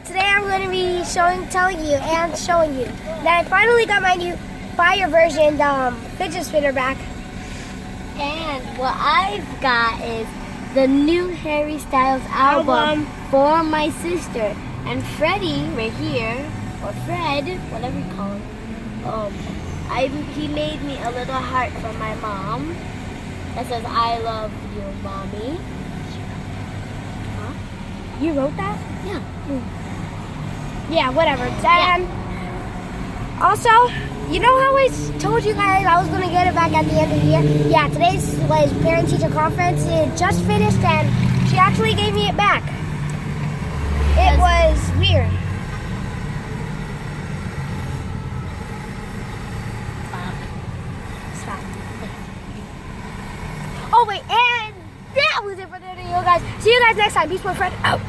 today I'm going to be telling you that I finally got my new fire version fidget spinner back. And what I've got is the new Harry Styles album for my sister. And Freddie, right here, or Fred, whatever you call him, he made me a little heart for my mom that says, "I love you, Mommy." You wrote that? Yeah. Yeah, whatever. And also, you know how I told you guys I was going to get it back at the end of the year? Yeah, today's parent-teacher conference. It just finished, and she actually gave me it back. It was weird. Stop. Oh, wait, and that was it for the video, guys. See you guys next time. Beast Boy Fred out.